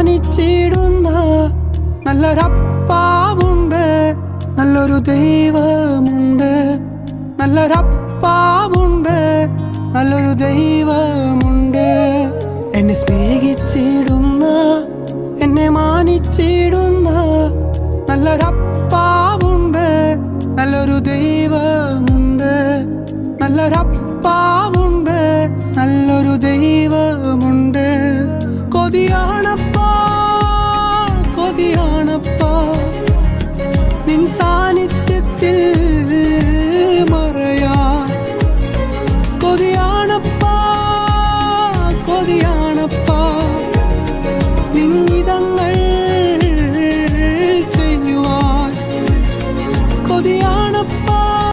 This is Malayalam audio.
മാനിച്ചിടുന്ന നല്ലൊരപ്പാവുണ്ട്, നല്ലൊരു ദൈവമുണ്ട്. നല്ലൊരപ്പാവുണ്ട്, നല്ലൊരു ദൈവമുണ്ട്. എന്നെ സ്നേഹിച്ചിടുന്ന, എന്നെ മാനിച്ചിടുന്ന നല്ലൊരപ്പാവുണ്ട്, നല്ലൊരു ദൈവമുണ്ട്. നല്ലൊരപ്പാവുണ്ട്, നല്ലൊരു ദൈവം